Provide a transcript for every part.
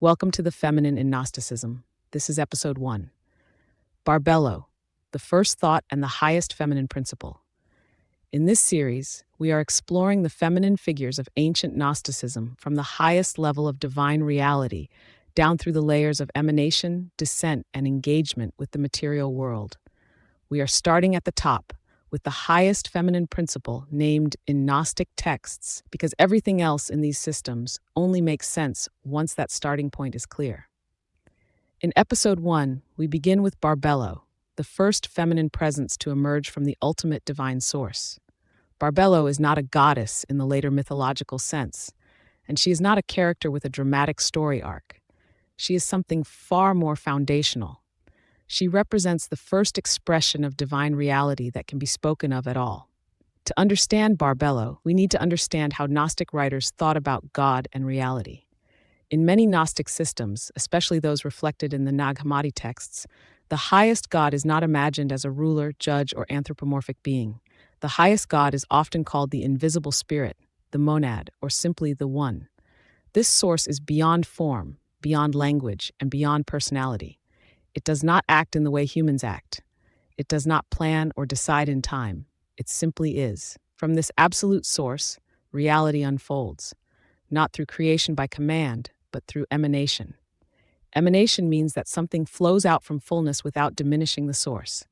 Welcome to the Feminine in Gnosticism. This is episode 1. Barbelo, the first thought and the highest feminine principle. In this series, we are exploring the feminine figures of ancient Gnosticism from the highest level of divine reality down through the layers of emanation, descent, and engagement with the material world. We are starting at the top, with the highest feminine principle named in Gnostic texts, because everything else in these systems only makes sense once that starting point is clear. In episode 1, we begin with Barbelo, the first feminine presence to emerge from the ultimate divine source. Barbelo is not a goddess in the later mythological sense, and she is not a character with a dramatic story arc. She is something far more foundational. She represents the first expression of divine reality that can be spoken of at all. To understand Barbelo, we need to understand how Gnostic writers thought about God and reality. In many Gnostic systems, especially those reflected in the Nag Hammadi texts, the highest God is not imagined as a ruler, judge, or anthropomorphic being. The highest God is often called the invisible spirit, the monad, or simply the One. This source is beyond form, beyond language, and beyond personality. It does not act in the way humans act. It does not plan or decide in time. It simply is. From this absolute source, reality unfolds, not through creation by command, but through emanation. Emanation means that something flows out from fullness without diminishing the source.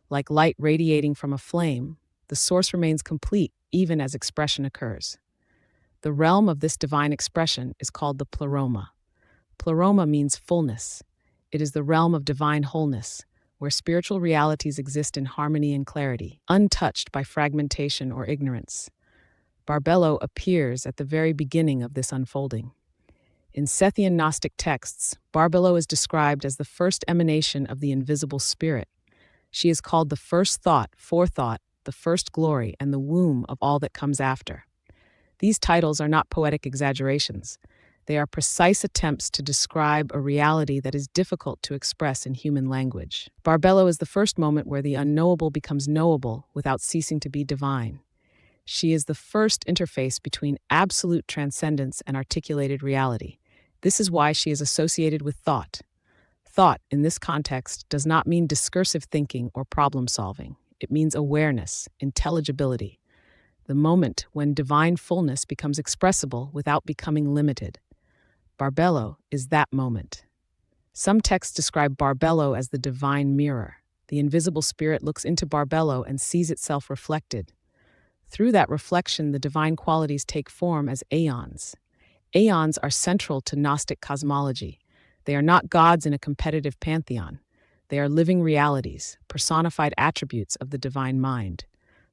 Like light radiating from a flame, the source remains complete even as expression occurs. The realm of this divine expression is called the Pleroma. Pleroma means fullness. It is the realm of divine wholeness, where spiritual realities exist in harmony and clarity, untouched by fragmentation or ignorance. Barbelo appears at the very beginning of this unfolding. In Sethian Gnostic texts, Barbelo is described as the first emanation of the invisible spirit. She is called the first thought, forethought, the first glory, and the womb of all that comes after. These titles are not poetic exaggerations. They are precise attempts to describe a reality that is difficult to express in human language. Barbelo is the first moment where the unknowable becomes knowable without ceasing to be divine. She is the first interface between absolute transcendence and articulated reality. This is why she is associated with thought. Thought, in this context, does not mean discursive thinking or problem solving. It means awareness, intelligibility, the moment when divine fullness becomes expressible without becoming limited. Barbelo is that moment. Some texts describe Barbelo as the divine mirror. The invisible spirit looks into Barbelo and sees itself reflected. Through that reflection, the divine qualities take form as aeons. Aeons are central to Gnostic cosmology. They are not gods in a competitive pantheon. They are living realities, personified attributes of the divine mind.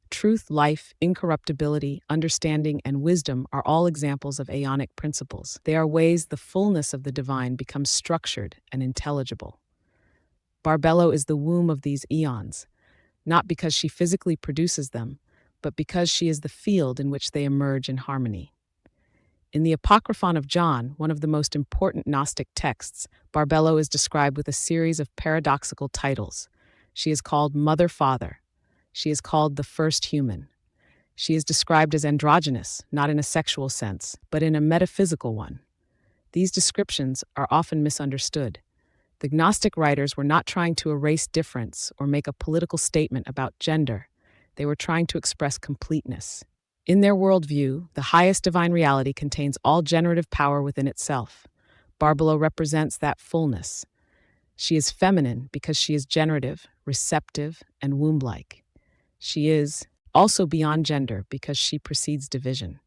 Truth, life, incorruptibility, understanding, and wisdom are all examples of aeonic principles. They are ways the fullness of the divine becomes structured and intelligible. Barbelo is the womb of these eons, not because she physically produces them, but because she is the field in which they emerge in harmony. In the Apocryphon of John, one of the most important Gnostic texts, Barbelo is described with a series of paradoxical titles. She is called Mother Father. She is called the first human. She is described as androgynous, not in a sexual sense, but in a metaphysical one. These descriptions are often misunderstood. The Gnostic writers were not trying to erase difference or make a political statement about gender. They were trying to express completeness. In their worldview, the highest divine reality contains all generative power within itself. Barbelo represents that fullness. She is feminine because she is generative, receptive, and womb-like. She is also beyond gender because she precedes division.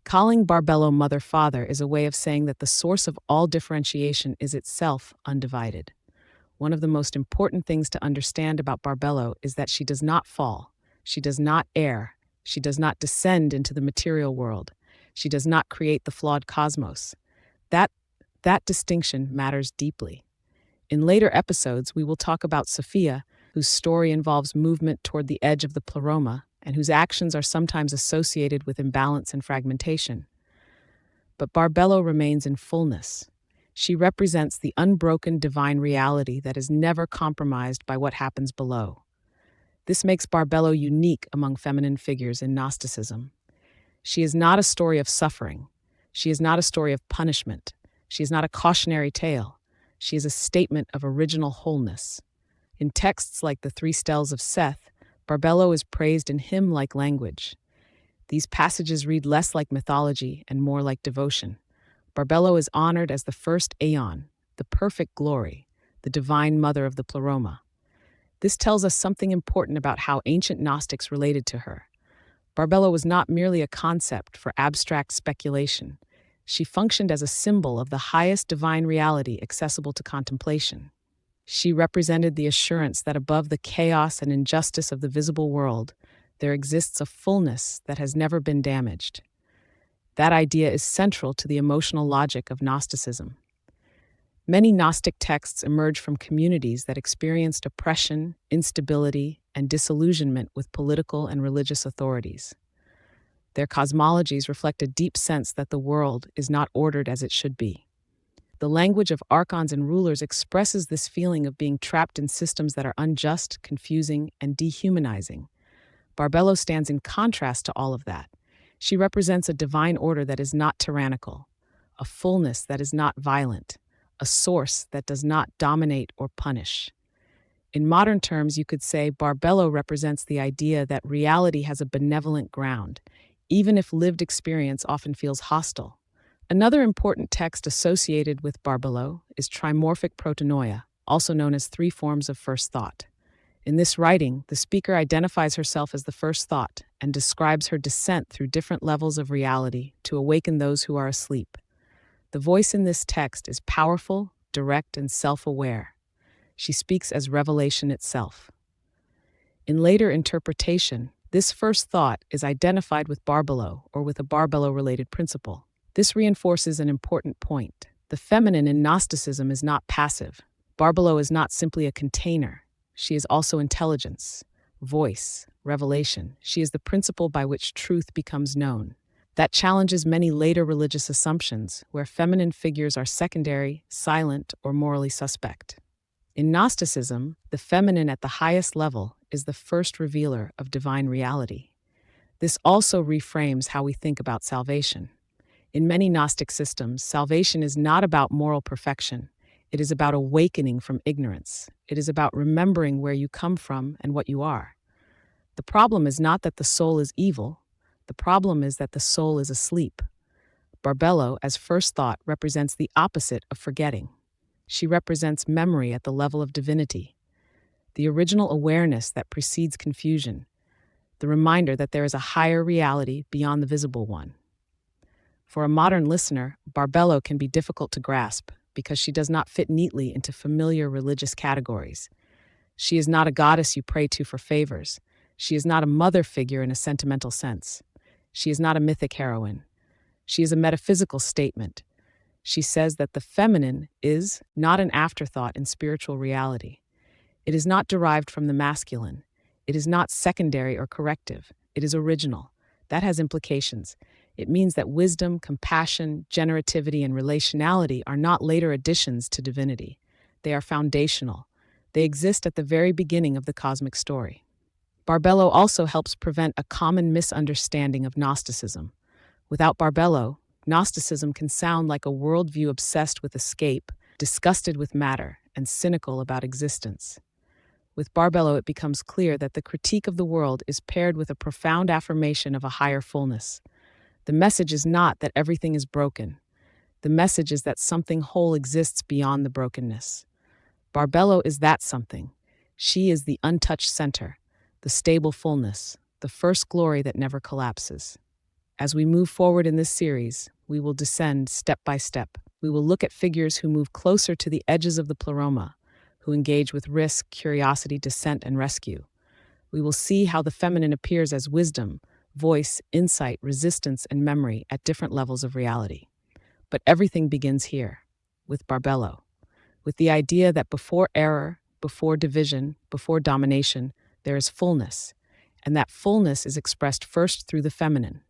Calling Barbelo Mother Father is a way of saying that the source of all differentiation is itself undivided. One of the most important things to understand about Barbelo is that she does not fall. She does not err. She does not descend into the material world. She does not create the flawed cosmos. That distinction matters deeply. In later episodes, we will talk about Sophia, whose story involves movement toward the edge of the Pleroma, and whose actions are sometimes associated with imbalance and fragmentation. But Barbelo remains in fullness. She represents the unbroken divine reality that is never compromised by what happens below. This makes Barbelo unique among feminine figures in Gnosticism. She is not a story of suffering. She is not a story of punishment. She is not a cautionary tale. She is a statement of original wholeness. In texts like the Three Stells of Seth, Barbelo is praised in hymn-like language. These passages read less like mythology and more like devotion. Barbelo is honored as the first aeon, the perfect glory, the divine mother of the Pleroma. This tells us something important about how ancient Gnostics related to her. Barbelo was not merely a concept for abstract speculation. She functioned as a symbol of the highest divine reality accessible to contemplation. She represented the assurance that above the chaos and injustice of the visible world, there exists a fullness that has never been damaged. That idea is central to the emotional logic of Gnosticism. Many Gnostic texts emerge from communities that experienced oppression, instability, and disillusionment with political and religious authorities. Their cosmologies reflect a deep sense that the world is not ordered as it should be. The language of archons and rulers expresses this feeling of being trapped in systems that are unjust, confusing, and dehumanizing. Barbelo stands in contrast to all of that. She represents a divine order that is not tyrannical, a fullness that is not violent, a source that does not dominate or punish. In modern terms, you could say Barbelo represents the idea that reality has a benevolent ground, even if lived experience often feels hostile. Another important text associated with Barbelo is Trimorphic Protonoia, also known as Three Forms of First Thought. In this writing, the speaker identifies herself as the first thought and describes her descent through different levels of reality to awaken those who are asleep. The voice in this text is powerful, direct, and self-aware. She speaks as revelation itself. In later interpretation, this first thought is identified with Barbelo or with a Barbelo-related principle. This reinforces an important point. The feminine in Gnosticism is not passive. Barbelo is not simply a container. She is also intelligence, voice, revelation. She is the principle by which truth becomes known. That challenges many later religious assumptions, where feminine figures are secondary, silent, or morally suspect. In Gnosticism, the feminine at the highest level is the first revealer of divine reality. This also reframes how we think about salvation. In many Gnostic systems, salvation is not about moral perfection. It is about awakening from ignorance. It is about remembering where you come from and what you are. The problem is not that the soul is evil. The problem is that the soul is asleep. Barbelo, as first thought, represents the opposite of forgetting. She represents memory at the level of divinity, the original awareness that precedes confusion, the reminder that there is a higher reality beyond the visible one. For a modern listener, Barbelo can be difficult to grasp because she does not fit neatly into familiar religious categories. She is not a goddess you pray to for favors. She is not a mother figure in a sentimental sense. She is not a mythic heroine. She is a metaphysical statement. She says that the feminine is not an afterthought in spiritual reality. It is not derived from the masculine. It is not secondary or corrective. It is original. That has implications. It means that wisdom, compassion, generativity, and relationality are not later additions to divinity. They are foundational. They exist at the very beginning of the cosmic story. Barbelo also helps prevent a common misunderstanding of Gnosticism. Without Barbelo, Gnosticism can sound like a worldview obsessed with escape, disgusted with matter, and cynical about existence. With Barbelo, it becomes clear that the critique of the world is paired with a profound affirmation of a higher fullness. The message is not that everything is broken. The message is that something whole exists beyond the brokenness. Barbelo is that something. She is the untouched center, the stable fullness, the first glory that never collapses. As we move forward in this series, we will descend step by step. We will look at figures who move closer to the edges of the Pleroma, who engage with risk, curiosity, descent, and rescue. We will see how the feminine appears as wisdom, voice, insight, resistance, and memory at different levels of reality. But everything begins here, with Barbelo, with the idea that before error, before division, before domination, there is fullness, and that fullness is expressed first through the feminine.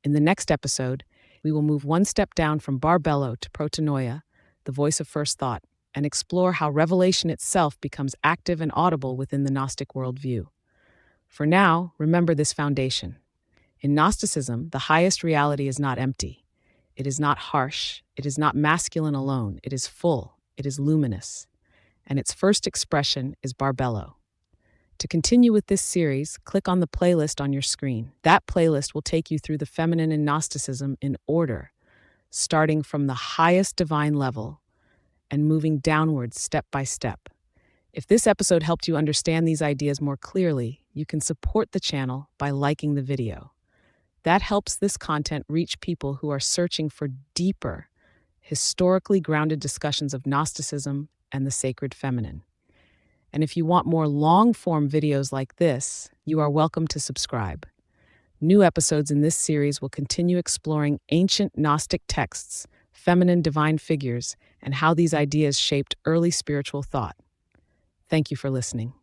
In the next episode, we will move one step down from Barbelo to Protonoia, the voice of first thought, and explore how revelation itself becomes active and audible within the Gnostic worldview. For now, remember this foundation. In Gnosticism, the highest reality is not empty. It is not harsh. It is not masculine alone. It is full. It is luminous. And its first expression is Barbelo. To continue with this series, click on the playlist on your screen. That playlist will take you through the feminine in Gnosticism in order, starting from the highest divine level and moving downwards step by step. If this episode helped you understand these ideas more clearly, you can support the channel by liking the video. That helps this content reach people who are searching for deeper, historically grounded discussions of Gnosticism and the sacred feminine. And if you want more long-form videos like this, you are welcome to subscribe. New episodes in this series will continue exploring ancient Gnostic texts, feminine divine figures, and how these ideas shaped early spiritual thought. Thank you for listening.